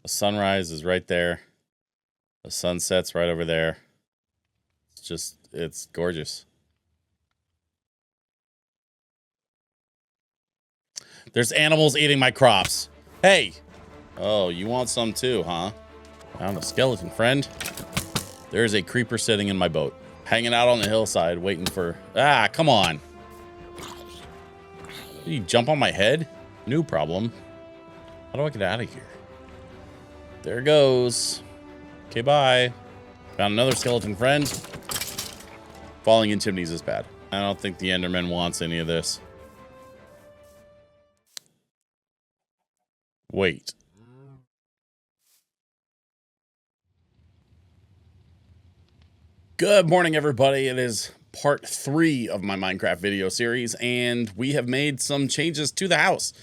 The sunrise is right there. The sunset's right over there. It's gorgeous. There's animals eating my crops. Hey! Oh, you want some too, huh? Found a skeleton, friend. There's a creeper sitting in my boat. Hanging out on the hillside, waiting for... Ah, come on. Did you jump on my head? New problem. How do I get out of here? There it goes. Okay, bye. Found another skeleton friend. Falling in chimneys is bad. I don't think the Enderman wants any of this. Wait. Good morning, everybody. It is part 3 of my Minecraft video series, and we have made some changes to the house.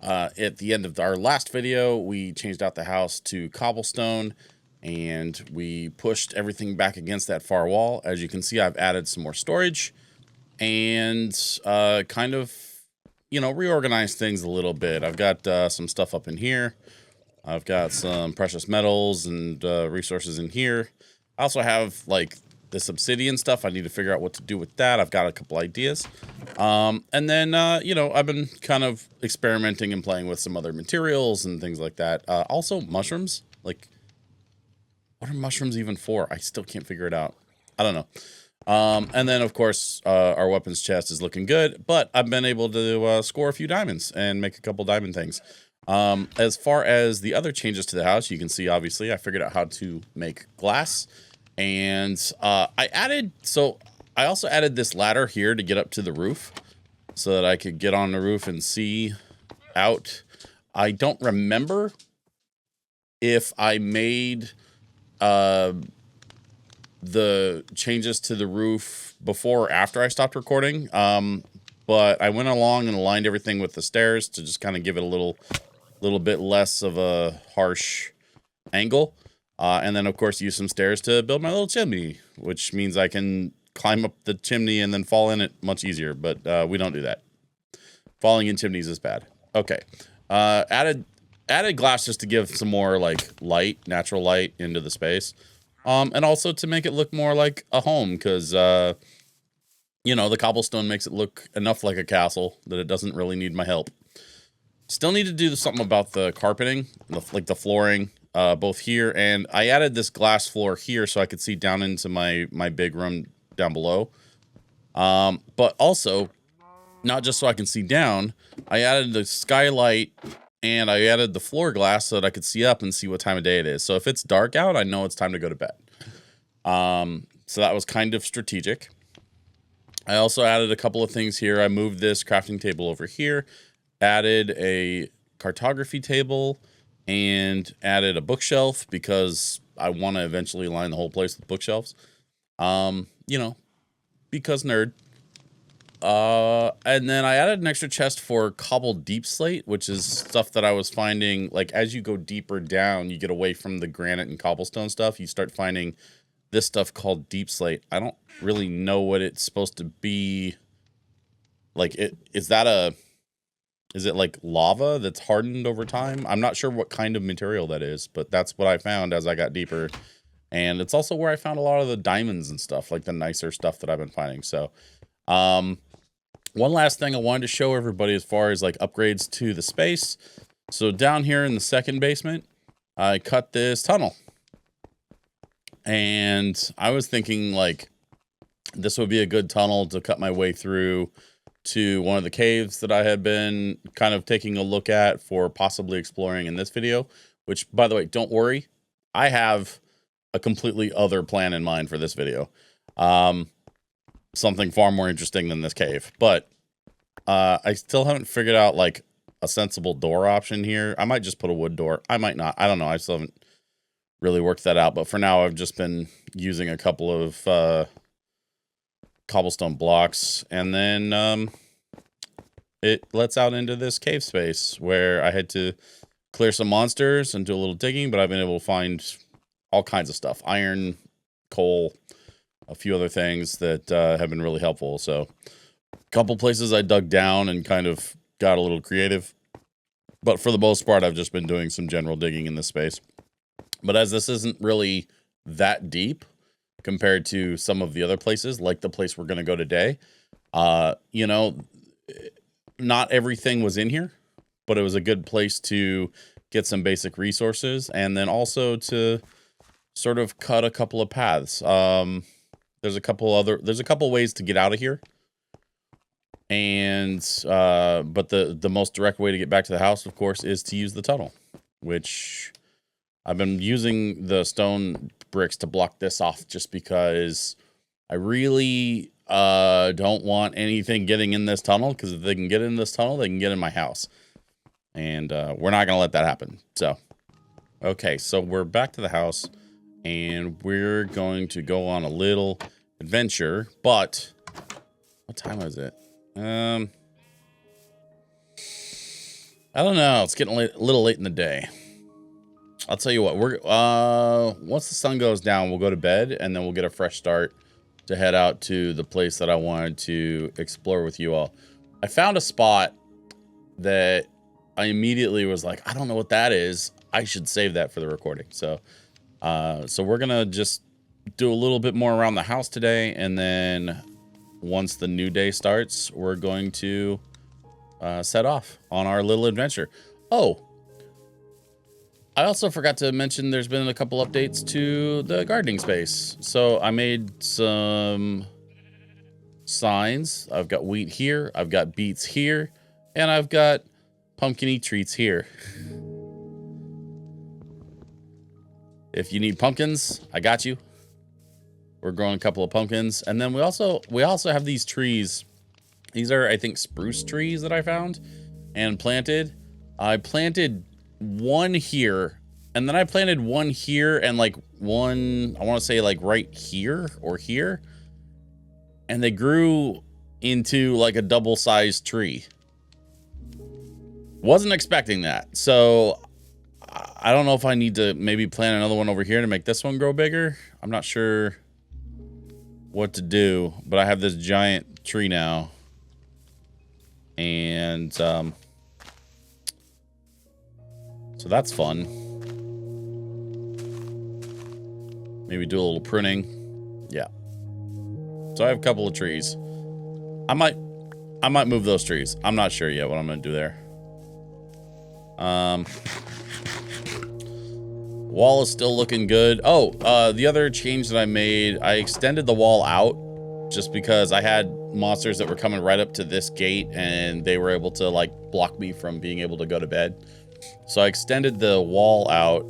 At the end of our last video, we changed out the house to cobblestone, and we pushed everything back against that far wall. As you can see, I've added some more storage and kind of, you know, reorganized things a little bit. I've got some stuff up in here. I've got some precious metals and resources in here. I also have, like, this obsidian stuff. I need to figure out what to do with that. I've got a couple ideas. And then, you know, I've been kind of experimenting and playing with some other materials and things like that. Also, mushrooms. Like, what are mushrooms even for? I still can't figure it out. I don't know. And then, of course, our weapons chest is looking good. But I've been able to score a few diamonds and make a couple diamond things. As far as the other changes to the house, you can see, obviously, I figured out how to make glass. And I also added this ladder here to get up to the roof so that I could get on the roof and see out. I don't remember if I made the changes to the roof before or after I stopped recording. But I went along and aligned everything with the stairs to just kind of give it a little bit less of a harsh angle. And then, of course, use some stairs to build my little chimney, which means I can climb up the chimney and then fall in it much easier. But we don't do that. Falling in chimneys is bad. Okay. Added glass just to give some more, like, light, natural light into the space. And also to make it look more like a home, because, you know, the cobblestone makes it look enough like a castle that it doesn't really need my help. Still need to do something about the carpeting, like the flooring. Both here, and I added this glass floor here so I could see down into my big room down below. But also, not just so I can see down, I added the skylight and I added the floor glass so that I could see up and see what time of day it is. So if it's dark out, I know it's time to go to bed. So that was kind of strategic. I also added a couple of things here. I moved this crafting table over here, added a cartography table, and added a bookshelf because I want to eventually line the whole place with bookshelves. You know, because nerd. And then I added an extra chest for cobbled deep slate, which is stuff that I was finding, like, as you go deeper down, you get away from the granite and cobblestone stuff, you start finding this stuff called deep slate. I don't really know what it's supposed to be. Like, is it like lava that's hardened over time? I'm not sure what kind of material that is, but that's what I found as I got deeper. And it's also where I found a lot of the diamonds and stuff, like the nicer stuff that I've been finding. So, one last thing I wanted to show everybody as far as like upgrades to the space. So down here in the second basement, I cut this tunnel. And I was thinking, like, this would be a good tunnel to cut my way through to one of the caves that I had been kind of taking a look at for possibly exploring in this video, which, by the way, don't worry, I have a completely other plan in mind for this video. Something far more interesting than this cave, but I still haven't figured out, like, a sensible door option here. I might just put a wood door. I might not. I don't know. I still haven't really worked that out, but for now I've just been using a couple of cobblestone blocks, and then it lets out into this cave space where I had to clear some monsters and do a little digging, but I've been able to find all kinds of stuff: iron, coal, a few other things that have been really helpful. So a couple places I dug down and kind of got a little creative. But for the most part, I've just been doing some general digging in this space. But as this isn't really that deep compared to some of the other places, like the place we're going to go today, you know, not everything was in here, but it was a good place to get some basic resources and then also to sort of cut a couple of paths. There's a couple ways to get out of here. And but the most direct way to get back to the house, of course, is to use the tunnel, which I've been using the stone bricks to block this off just because I really don't want anything getting in this tunnel, because if they can get in this tunnel, they can get in my house. And we're not going to let that happen. So, okay, so we're back to the house and we're going to go on a little adventure, but what time is it? I don't know. It's getting a little late in the day. I'll tell you what, we're once the sun goes down, we'll go to bed and then we'll get a fresh start to head out to the place that I wanted to explore with you all. I found a spot that I immediately was like, I don't know what that is. I should save that for the recording. So we're gonna just do a little bit more around the house today, and then once the new day starts, we're going to set off on our little adventure. Oh, I also forgot to mention there's been a couple updates to the gardening space. So I made some signs. I've got wheat here, I've got beets here, and I've got pumpkin-y treats here. If you need pumpkins, I got you. We're growing a couple of pumpkins, and then we also have these trees. These are, I think, spruce trees that I found and planted. I planted one here, and then I planted one here, and like one, I want to say like right here or here, and they grew into like a double-sized tree. Wasn't expecting that, so I don't know if I need to maybe plant another one over here to make this one grow bigger. I'm not sure what to do, but I have this giant tree now, and so that's fun. Maybe do a little pruning. Yeah. So I have a couple of trees. I might move those trees. I'm not sure yet what I'm gonna do there. Wall is still looking good. Oh, the other change that I made, I extended the wall out just because I had monsters that were coming right up to this gate and they were able to like block me from being able to go to bed. So I extended the wall out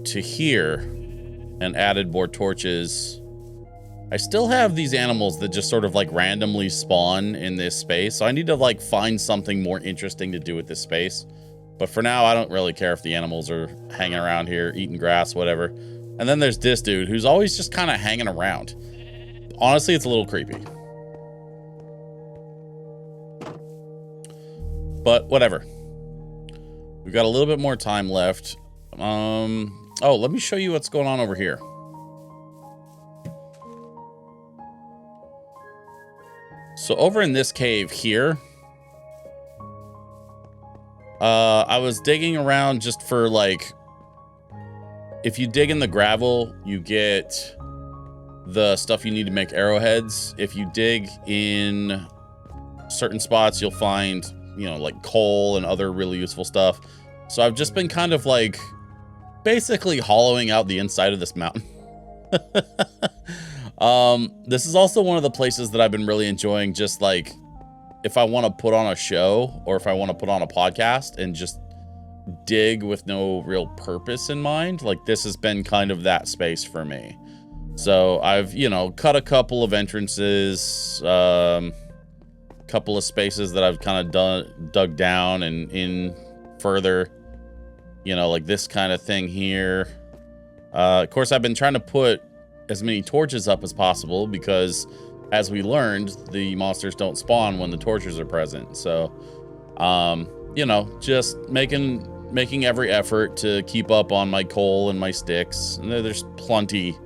to here and added more torches. I still have these animals that just sort of like randomly spawn in this space. So I need to like find something more interesting to do with this space. But for now, I don't really care if the animals are hanging around here, eating grass, whatever. And then there's this dude who's always just kind of hanging around. Honestly, it's a little creepy. But whatever. We've got a little bit more time left. Oh, let me show you what's going on over here. So over in this cave here, I was digging around just for like, if you dig in the gravel, you get the stuff you need to make arrowheads. If you dig in certain spots, you'll find, you know, like coal and other really useful stuff. So I've just been kind of like basically hollowing out the inside of this mountain. This is also one of the places that I've been really enjoying, just like if I want to put on a show or if I want to put on a podcast and just dig with no real purpose in mind. Like this has been kind of that space for me. So I've, you know, cut a couple of entrances, couple of spaces that I've kind of dug down and in further, you know, like this kind of thing here. Of course, I've been trying to put as many torches up as possible because as we learned, the monsters don't spawn when the torches are present. So, you know, just making every effort to keep up on my coal and my sticks. And there's plenty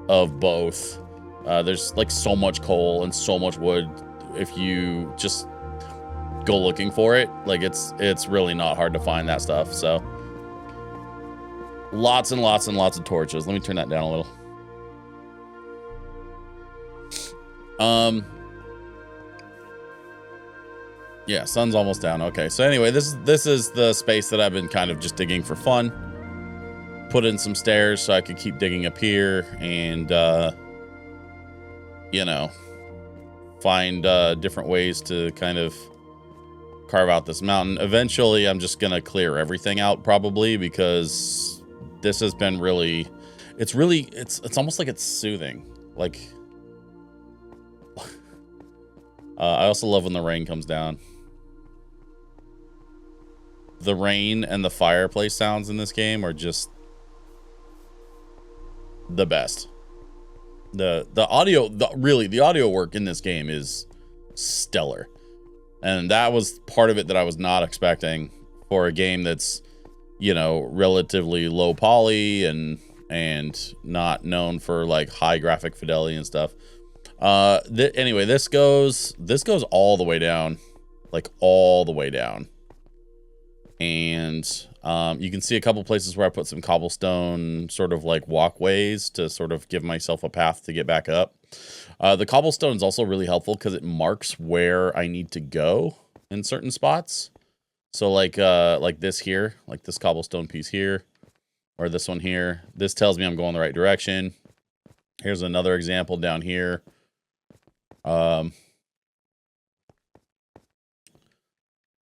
of both. There's like so much coal and so much wood. If you just go looking for it. Like it's really not hard to find that stuff. So lots and lots and lots of torches. Let me turn that down a little. Yeah, sun's almost down. Okay, so anyway, this is the space that I've been kind of just digging for fun. Put in some stairs so I could keep digging up here and you know, find different ways to kind of carve out this mountain. Eventually, I'm just gonna clear everything out probably, because this has been really, it's almost like it's soothing. Like, I also love when the rain comes down. The rain and the fireplace sounds in this game are just the best. The audio, the audio work in this game is stellar. And that was part of it that I was not expecting for a game that's, you know, relatively low poly and not known for like high graphic fidelity and stuff. Anyway, this goes all the way down, like all the way down. And you can see a couple places where I put some cobblestone sort of like walkways to sort of give myself a path to get back up. The cobblestone is also really helpful because it marks where I need to go in certain spots. So like this here, like this cobblestone piece here, or this one here, this tells me I'm going the right direction. Here's another example down here.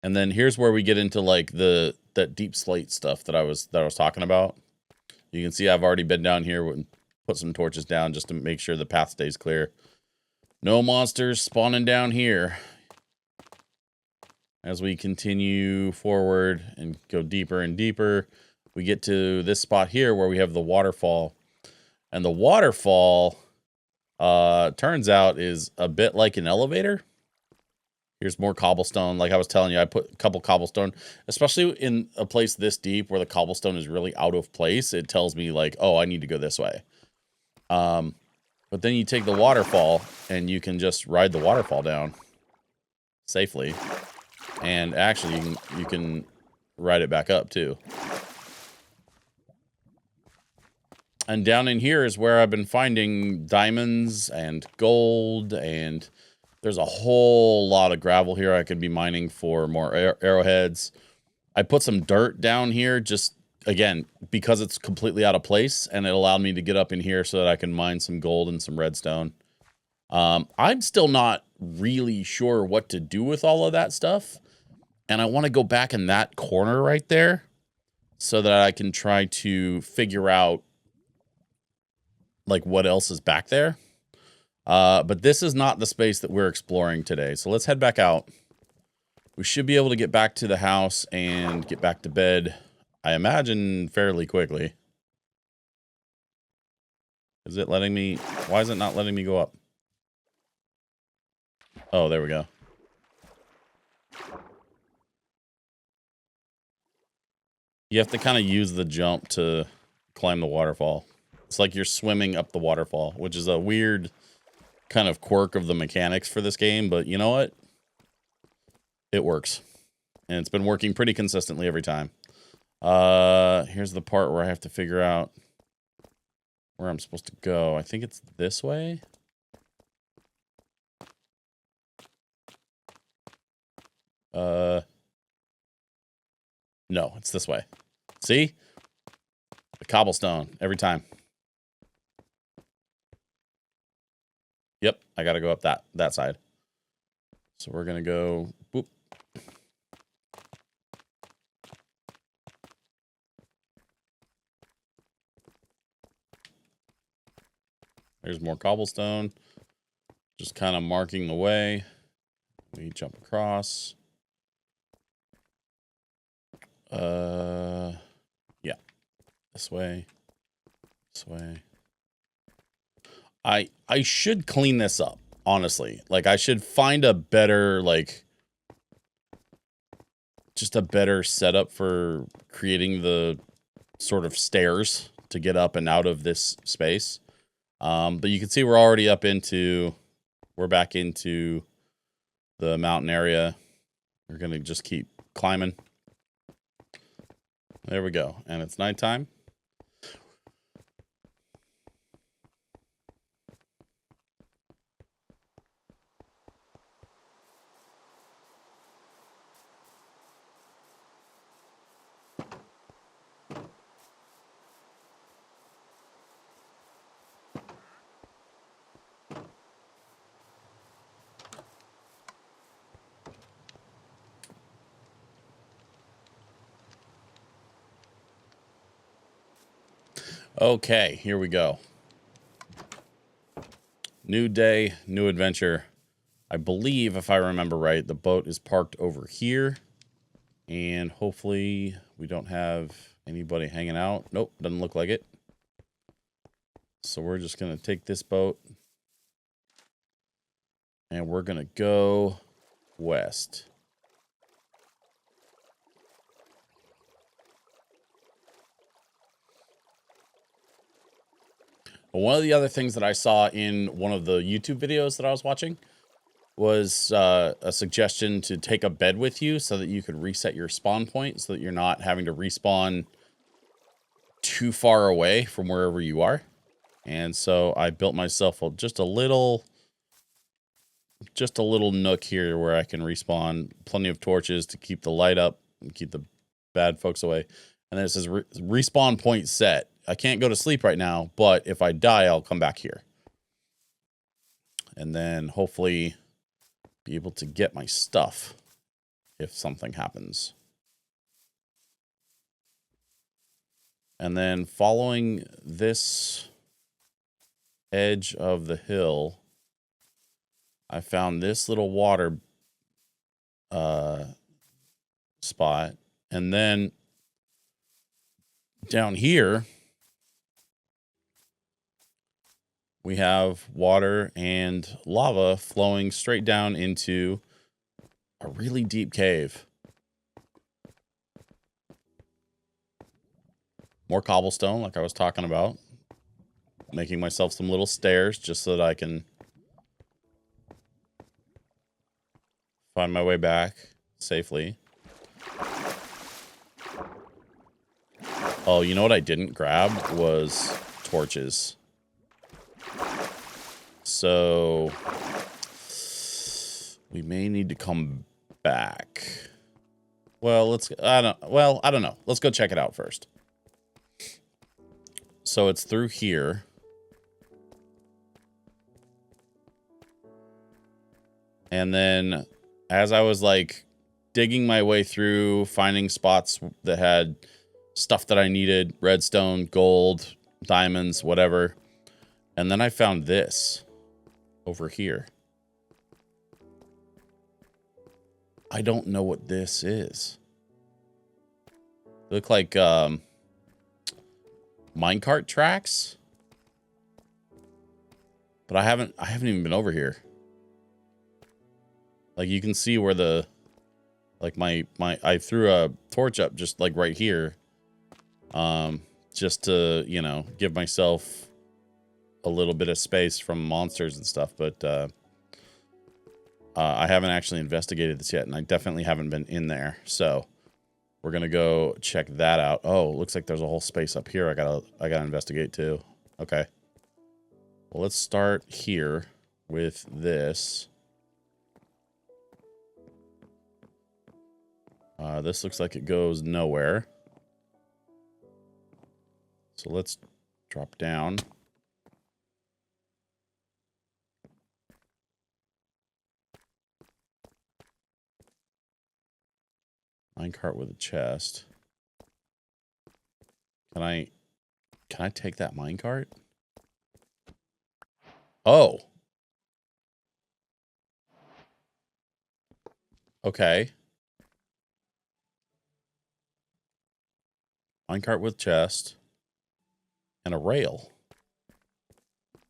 And then here's where we get into like that deep slate stuff that I was talking about. You can see I've already been down here and put some torches down just to make sure the path stays clear. No monsters spawning down here. As we continue forward and go deeper and deeper, we get to this spot here where we have the waterfall. And the waterfall, turns out, is a bit like an elevator. Here's more cobblestone. Like I was telling you, I put a couple cobblestone, especially in a place this deep where the cobblestone is really out of place. It tells me like, oh, I need to go this way. But then you take the waterfall and you can just ride the waterfall down safely. And actually you can ride it back up too. And down in here is where I've been finding diamonds and gold, and there's a whole lot of gravel here I could be mining for more arrowheads. I put some dirt down here just, again, because it's completely out of place, and it allowed me to get up in here so that I can mine some gold and some redstone. I'm still not really sure what to do with all of that stuff, and I want to go back in that corner right there so that I can try to figure out like what else is back there. But this is not the space that we're exploring today. So let's head back out. We should be able to get back to the house and get back to bed, I imagine, fairly quickly. Is it letting me... Why is it not letting me go up? Oh, there we go. You have to kind of use the jump to climb the waterfall. It's like you're swimming up the waterfall, which is a weird kind of quirk of the mechanics for this game, but you know what? It works. And it's been working pretty consistently every time. Here's the part where I have to figure out where I'm supposed to go. I think it's this way. No, it's this way. See? The cobblestone every time. Yep, I gotta go up that side. So we're gonna go boop. There's more cobblestone. Just kind of marking the way. We jump across. Yeah. This way. This way. I should clean this up, honestly. Like, I should find a better, like, just a better setup for creating the sort of stairs to get up and out of this space. But you can see we're already up into, we're back into the mountain area. We're going to just keep climbing. There we go. And it's nighttime. Okay, here we go. New day, new adventure. I believe, if I remember right, the boat is parked over here. And hopefully we don't have anybody hanging out. Nope, doesn't look like it. So we're just going to take this boat. And we're going to go west. One of the other things that I saw in one of the YouTube videos that I was watching was a suggestion to take a bed with you so that you could reset your spawn point so that you're not having to respawn too far away from wherever you are. And so I built myself just a little nook here where I can respawn. Plenty of torches to keep the light up and keep the bad folks away. And then it says respawn point set. I can't go to sleep right now, but if I die, I'll come back here. And then hopefully be able to get my stuff if something happens. And then following this edge of the hill, I found this little water spot. And then down here, we have water and lava flowing straight down into a really deep cave. More cobblestone, like I was talking about. Making myself some little stairs just so that I can find my way back safely. Oh, you know what I didn't grab was torches. So we may need to come back. Well, I don't know. Let's go check it out first. So it's through here. And then as I was like digging my way through, finding spots that had stuff that I needed, redstone, gold, diamonds, whatever. And then I found this over here. I don't know what this is. They look like minecart tracks. But I haven't even been over here. Like you can see where the like I threw a torch up just like right here. Just to, you know, give myself a little bit of space from monsters and stuff, but I haven't actually investigated this yet, and I definitely haven't been in there. So we're gonna go check that out. Oh, looks like there's a whole space up here I gotta investigate too. Okay. Well, let's start here with this. This looks like it goes nowhere. So let's drop down. Minecart with a chest. Can I take that minecart? Oh. Okay. Minecart with chest. And a rail.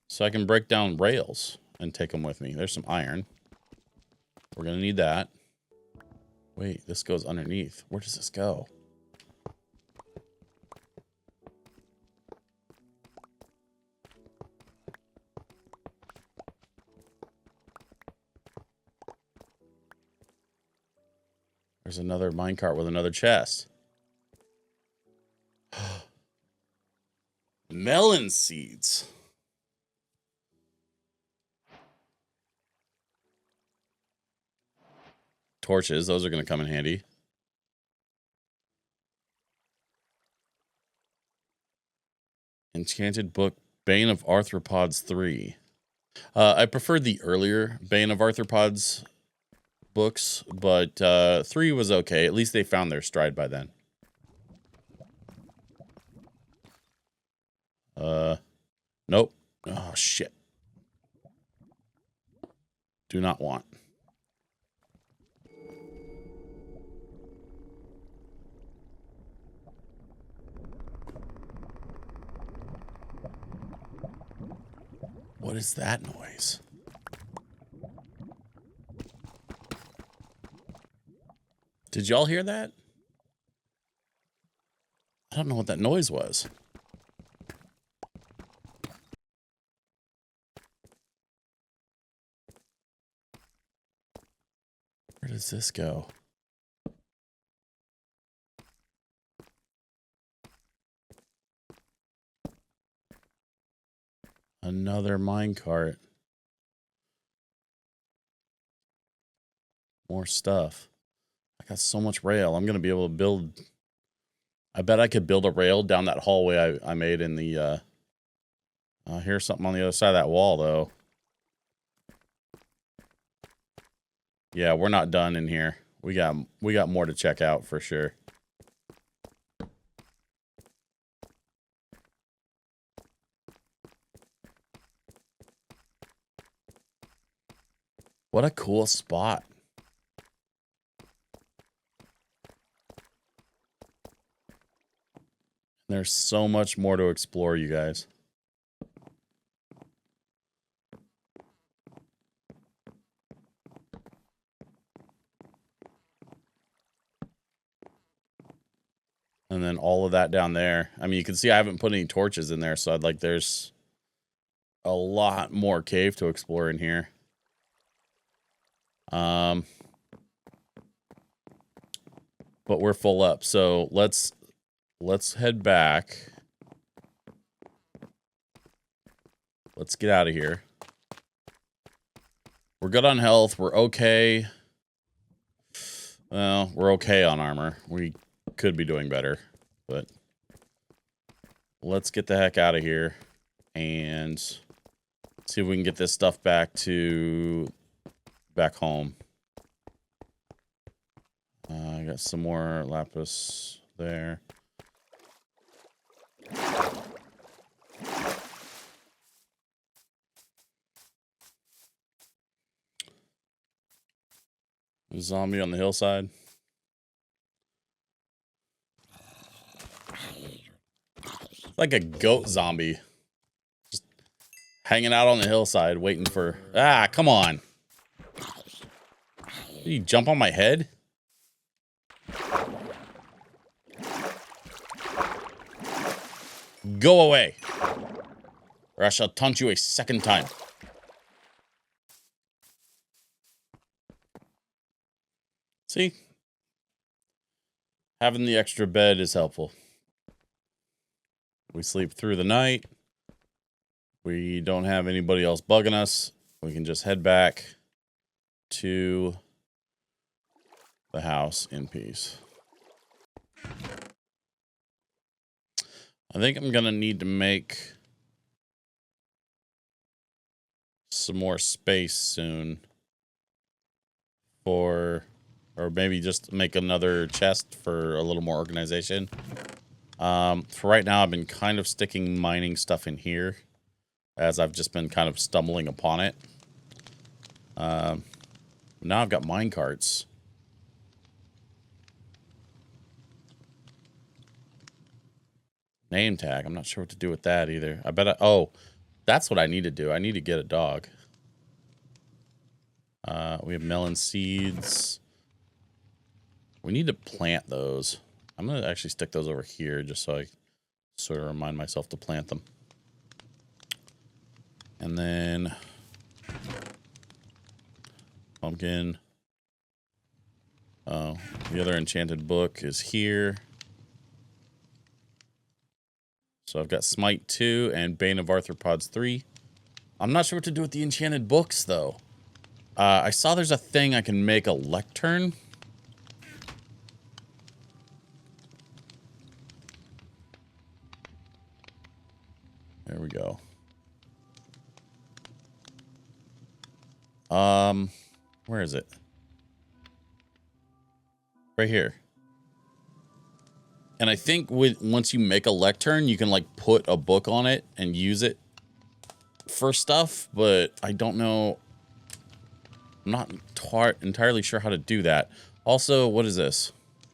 So I can break down rails and take them with me. There's some iron. We're going to need that. Wait, this goes underneath. Where does this go? There's another minecart with another chest. Melon seeds. Torches, those are going to come in handy. Enchanted book, Bane of Arthropods 3. I preferred the earlier Bane of Arthropods books, but 3 was okay. At least they found their stride by then. Nope. Oh, shit. Do not want. What is that noise? Did y'all hear that? I don't know what that noise was. Where does this go? Another minecart. More stuff. I got so much rail. I'm going to be able to build... I bet I could build a rail down that hallway I made in the... here's something on the other side of that wall, though. Yeah, we're not done in here. We got more to check out for sure. What a cool spot. There's so much more to explore, you guys. And then all of that down there. I mean, you can see I haven't put any torches in there, so I'd like there's a lot more cave to explore in here. But we're full up, so let's head back. Let's get out of here. We're good on health. We're okay. Well, we're okay on armor. We could be doing better, but let's get the heck out of here and see if we can get this stuff back home. I got some more lapis there. A zombie on the hillside. Like a goat zombie. Just hanging out on the hillside waiting for... Ah, come on. Did you jump on my head? Go away, or I shall taunt you a second time. See? Having the extra bed is helpful. We sleep through the night. We don't have anybody else bugging us. We can just head back to the house in peace. I think I'm going to need to make some more space soon or maybe just make another chest for a little more organization. For right now, I've been kind of sticking mining stuff in here as I've just been kind of stumbling upon it. Now I've got mine carts. Name tag. I'm not sure what to do with that either. I bet oh, that's what I need to do. I need to get a dog. We have melon seeds. We need to plant those. I'm going to actually stick those over here just so I sort of remind myself to plant them. And then pumpkin. The other enchanted book is here. So I've got Smite 2 and Bane of Arthropods 3. I'm not sure what to do with the enchanted books, though. I saw there's a thing I can make a lectern. There we go. Where is it? Right here. And I think once you make a lectern, you can like put a book on it and use it for stuff, but I don't know. I'm not entirely sure how to do that. Also, what is this?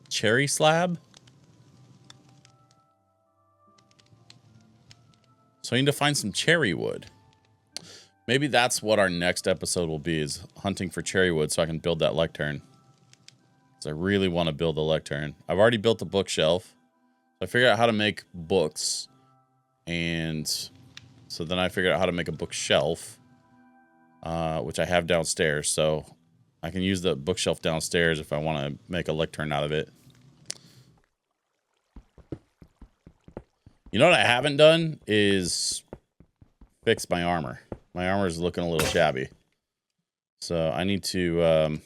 Cherry slab? So I need to find some cherry wood. Maybe that's what our next episode will be, is hunting for cherry wood so I can build that lectern. Because I really want to build a lectern. I've already built a bookshelf. I figured out how to make books. And so then I figured out how to make a bookshelf. Which I have downstairs. So I can use the bookshelf downstairs if I want to make a lectern out of it. You know what I haven't done is fix my armor. My armor is looking a little shabby. So I need to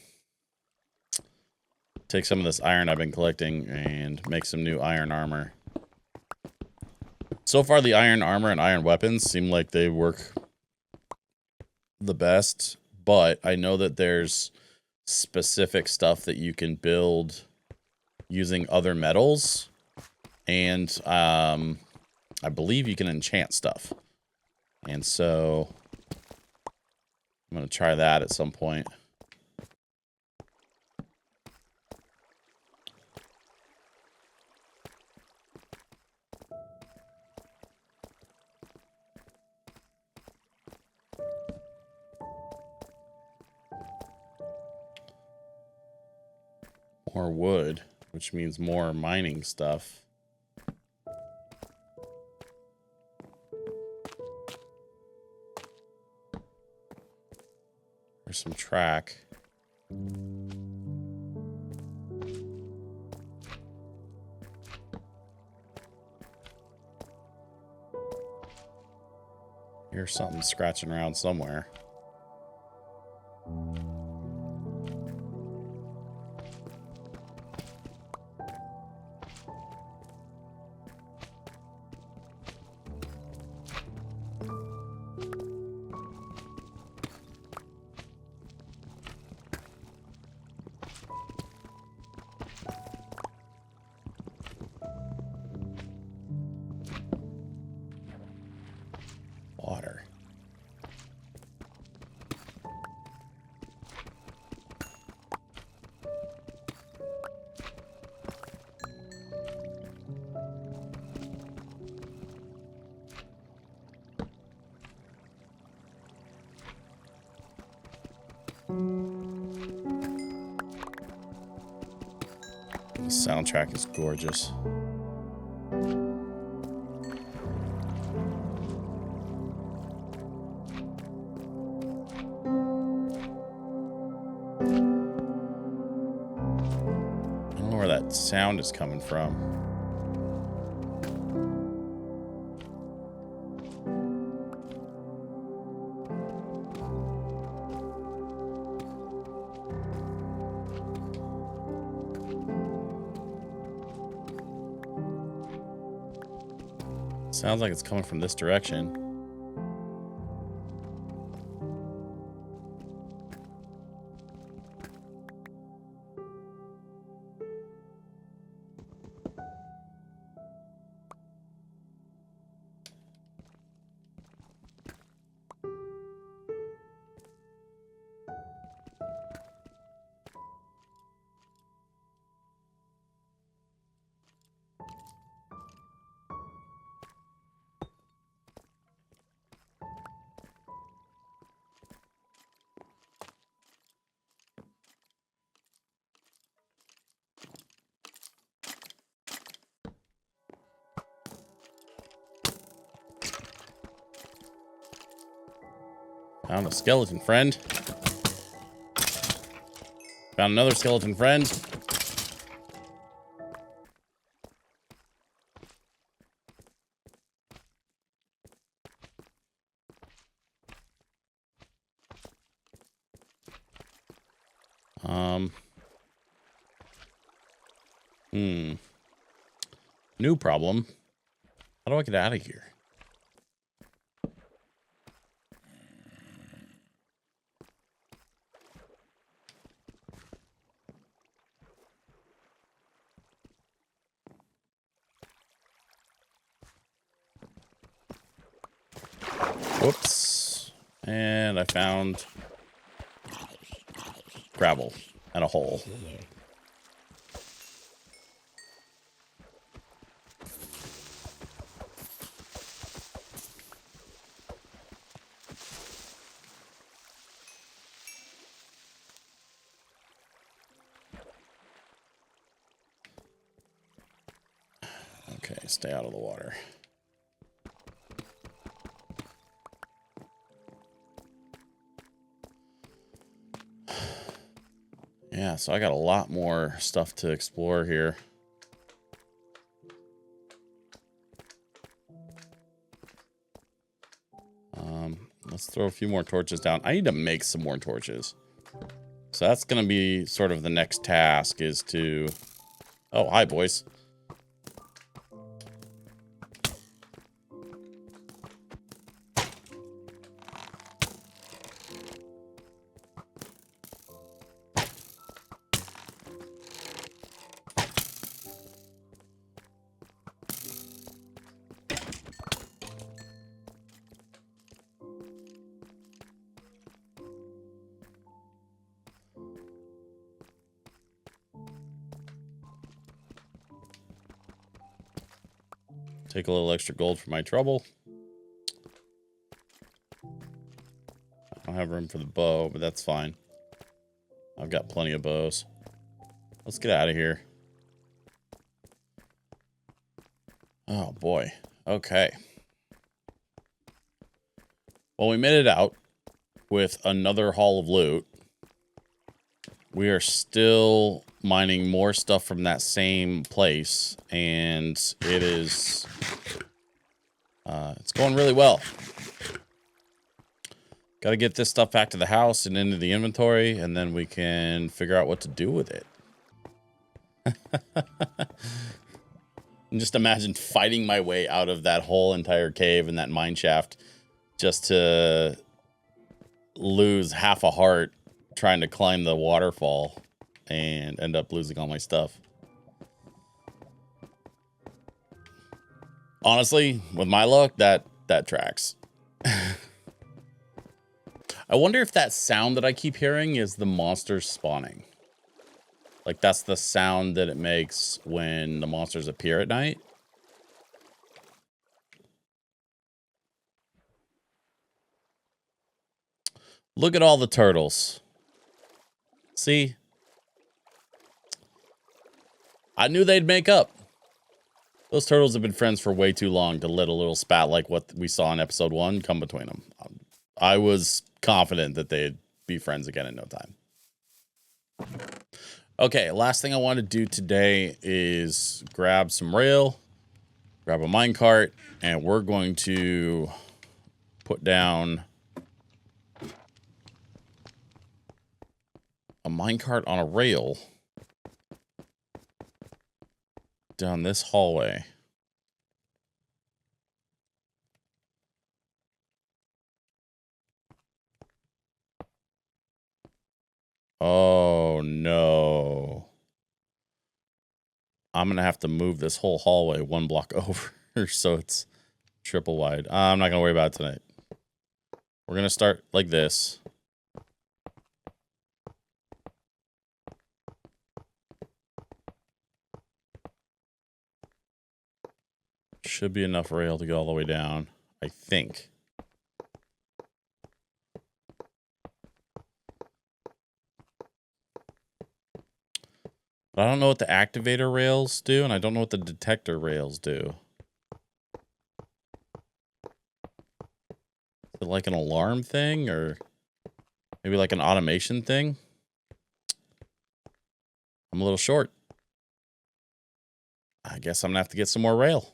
take some of this iron I've been collecting and make some new iron armor. So far, the iron armor and iron weapons seem like they work the best, but I know that there's specific stuff that you can build using other metals, and I believe you can enchant stuff. And so I'm going to try that at some point. More wood, which means more mining stuff. There's some track. Here's something scratching around somewhere. Water. The soundtrack is gorgeous. I don't know where that sound is coming from. Sounds like it's coming from this direction. Found a skeleton friend. Found another skeleton friend. New problem. How do I get out of here? Whoops. And I found gravel and a hole. Okay, stay out of the water. Yeah, so I got a lot more stuff to explore here. Let's throw a few more torches down. I need to make some more torches. So that's going to be sort of the next task is to... Oh, hi, boys. Take a little extra gold for my trouble. I don't have room for the bow, but that's fine. I've got plenty of bows. Let's get out of here. Oh, boy. Okay. Well, we made it out with another haul of loot. We are still mining more stuff from that same place, and it is... it's going really well. Got to get this stuff back to the house and into the inventory, and then we can figure out what to do with it. And just imagine fighting my way out of that whole entire cave and that mine shaft just to lose half a heart trying to climb the waterfall and end up losing all my stuff. Honestly, with my luck, that tracks. I wonder if that sound that I keep hearing is the monsters spawning. Like, that's the sound that it makes when the monsters appear at night. Look at all the turtles. See? I knew they'd make up. Those turtles have been friends for way too long to let a little spat like what we saw in episode 1 come between them. I was confident that they'd be friends again in no time. Okay, last thing I want to do today is grab some rail, grab a minecart, and we're going to put down a minecart on a rail down this hallway. Oh, no. I'm going to have to move this whole hallway 1 block over so it's triple wide. I'm not going to worry about it tonight. We're going to start like this. Should be enough rail to go all the way down, I think. But I don't know what the activator rails do, and I don't know what the detector rails do. Is it like an alarm thing, or maybe like an automation thing? I'm a little short. I guess I'm gonna have to get some more rail.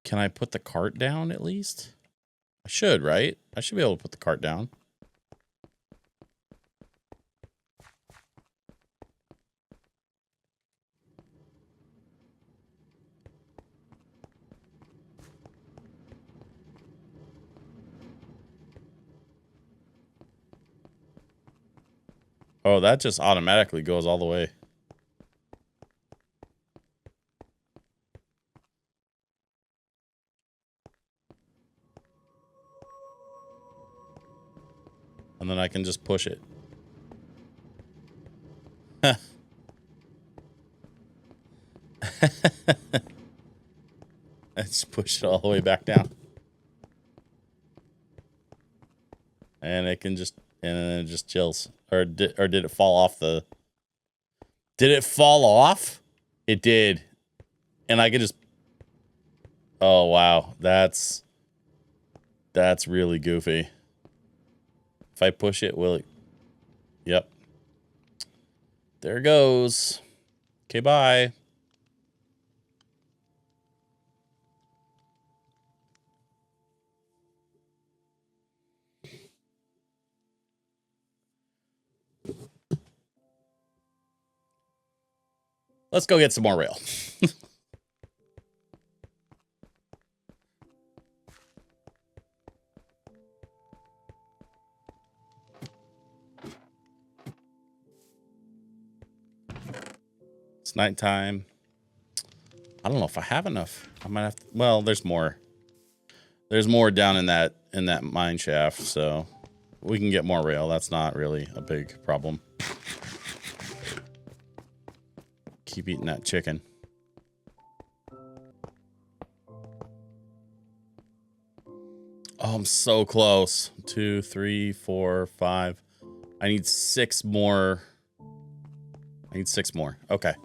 Can I put the cart down at least? I should, right? I should be able to put the cart down. Oh, that just automatically goes all the way. And then I can just push it. I just push it all the way back down. And it can just, and then it just chills. Or did it fall off the... Did it fall off? It did. And I could just... Oh, wow. That's really goofy. If I push it, will it... Yep. There it goes. Okay, bye. Let's go get some more rail. It's nighttime. I don't know if I have enough. I might have to, well, there's more. There's more down in that mine shaft, so we can get more rail. That's not really a big problem. Keep eating that chicken. Oh, I'm so close. 2, 3, 4, 5. I need 6 more. I need 6 more. Okay.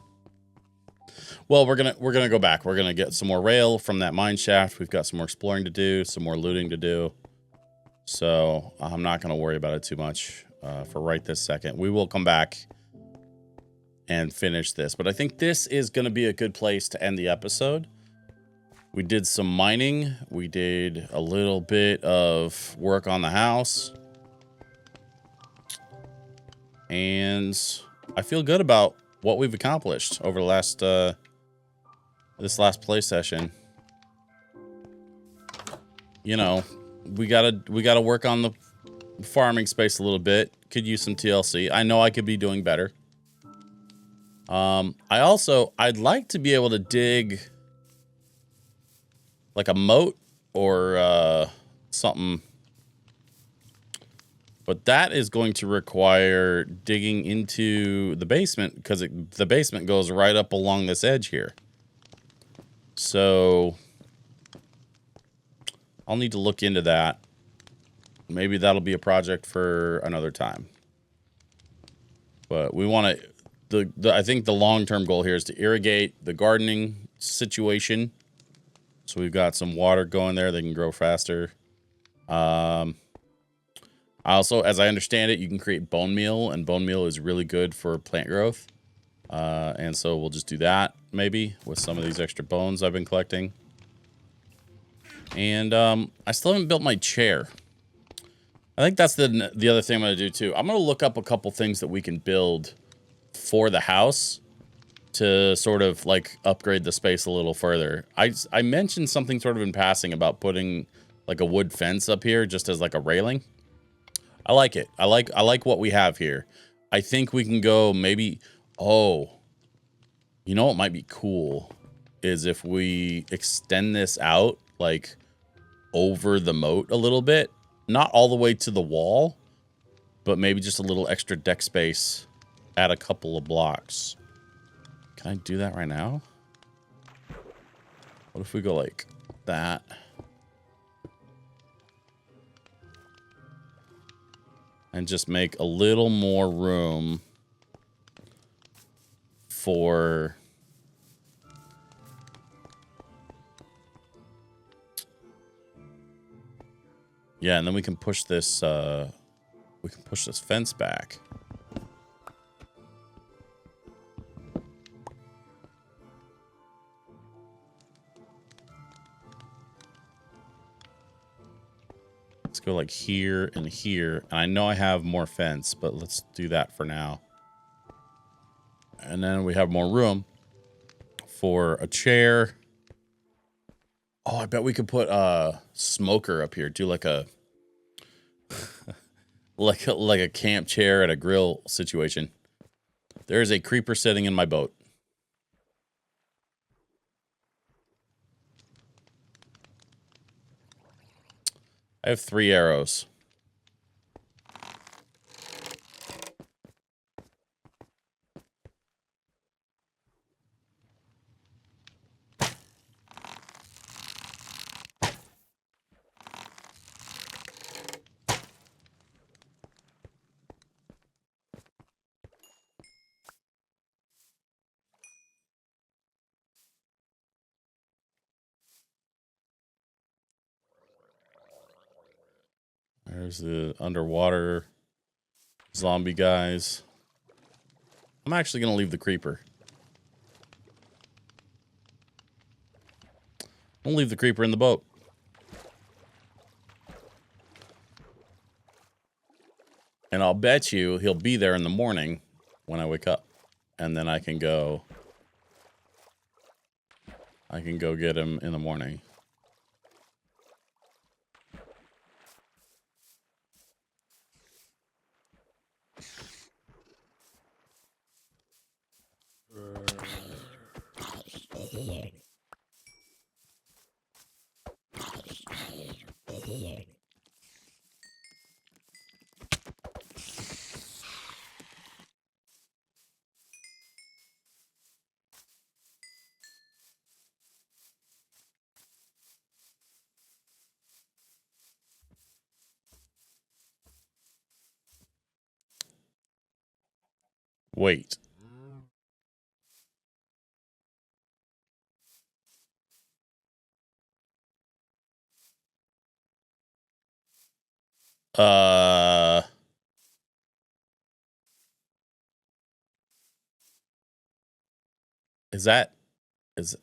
Well, we're gonna go back. We're gonna get some more rail from that mine shaft. We've got some more exploring to do, some more looting to do. So I'm not gonna worry about it too much for right this second. We will come back and finish this, but I think this is gonna be a good place to end the episode. We did some mining. We did a little bit of work on the house. And I feel good about what we've accomplished over the last this last play session. You know, we gotta work on the farming space a little bit. Could use some TLC. I know I could be doing better. I'd like to be able to dig like a moat or something. But that is going to require digging into the basement because the basement goes right up along this edge here. So I'll need to look into that. Maybe that'll be a project for another time. But we want to, I think the long-term goal here is to irrigate the gardening situation. So we've got some water going there. They can grow faster. Also, as I understand it, you can create bone meal, and bone meal is really good for plant growth. And so we'll just do that, maybe, with some of these extra bones I've been collecting. And I still haven't built my chair. I think that's the other thing I'm going to do, too. I'm going to look up a couple things that we can build for the house to sort of, like, upgrade the space a little further. I mentioned something sort of in passing about putting, like, a wood fence up here just as, like, a railing. I like it. I like what we have here. I think we can go maybe... Oh, you know what might be cool is if we extend this out, like, over the moat a little bit. Not all the way to the wall, but maybe just a little extra deck space at a couple of blocks. Can I do that right now? What if we go like that? And just make a little more room for... Yeah, and then we can push this fence back. Let's go like here and here. And I know I have more fence, but let's do that for now. And then we have more room for a chair. Oh, I bet we could put a smoker up here. Do like a like a camp chair at a grill situation. There is a creeper sitting in my boat. I have 3 arrows. There's the underwater zombie guys. I'm actually going to leave the creeper. I'm going to leave the creeper in the boat. And I'll bet you he'll be there in the morning when I wake up. And then I can go get him in the morning. Wait. Is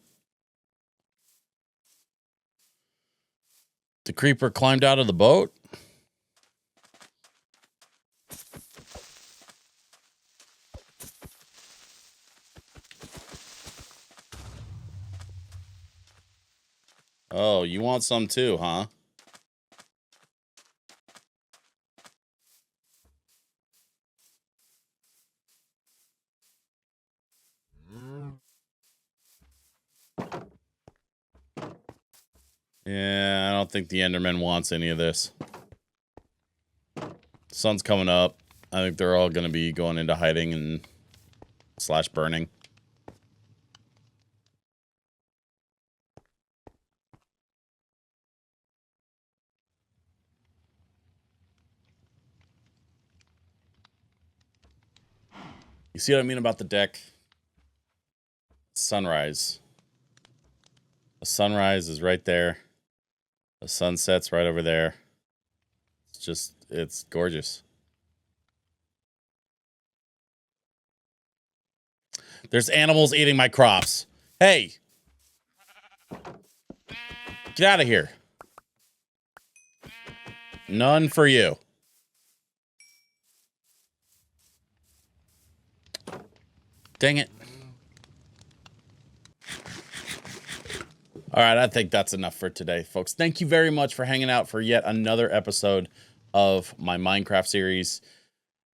the creeper climbed out of the boat? Oh, you want some too, huh? Yeah, I don't think the Enderman wants any of this. Sun's coming up. I think they're all going to be going into hiding and / burning. You see what I mean about the deck? Sunrise. The sunrise is right there. The sunset's right over there. It's gorgeous. There's animals eating my crops. Hey! Get out of here. None for you. Dang it. All right, I think that's enough for today, folks. Thank you very much for hanging out for yet another episode of my Minecraft series.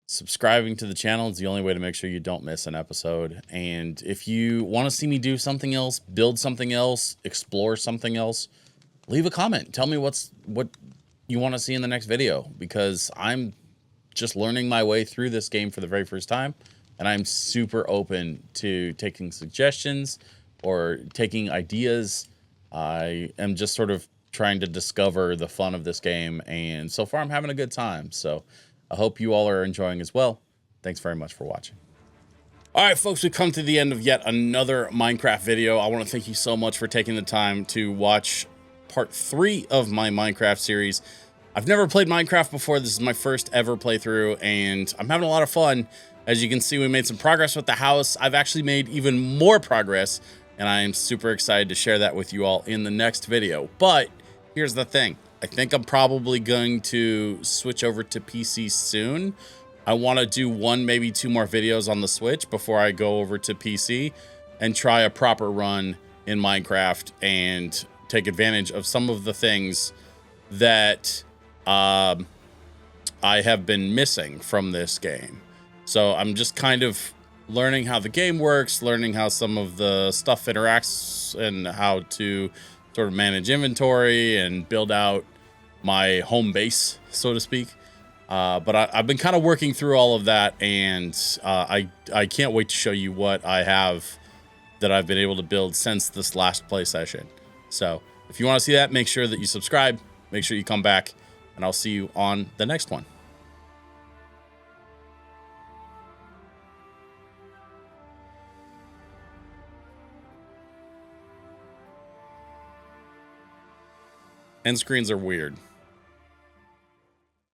Subscribing to the channel is the only way to make sure you don't miss an episode. And if you want to see me do something else, build something else, explore something else, leave a comment. Tell me what you want to see in the next video, because I'm just learning my way through this game for the very first time. And I'm super open to taking suggestions or taking ideas. I am just sort of trying to discover the fun of this game. And so far, I'm having a good time. So I hope you all are enjoying as well. Thanks very much for watching. All right, folks, we've come to the end of yet another Minecraft video. I want to thank you so much for taking the time to watch part 3 of my Minecraft series. I've never played Minecraft before. This is my first ever playthrough, and I'm having a lot of fun. As you can see, we made some progress with the house. I've actually made even more progress, and I am super excited to share that with you all in the next video. But here's the thing. I think I'm probably going to switch over to PC soon. I want to do one, maybe two more videos on the Switch before I go over to PC and try a proper run in Minecraft and take advantage of some of the things that I have been missing from this game. So I'm just kind of learning how the game works, learning how some of the stuff interacts and how to sort of manage inventory and build out my home base, so to speak. But I've been kind of working through all of that, and I can't wait to show you what I have that I've been able to build since this last play session. So if you want to see that, make sure that you subscribe, make sure you come back, and I'll see you on the next one. End screens are weird.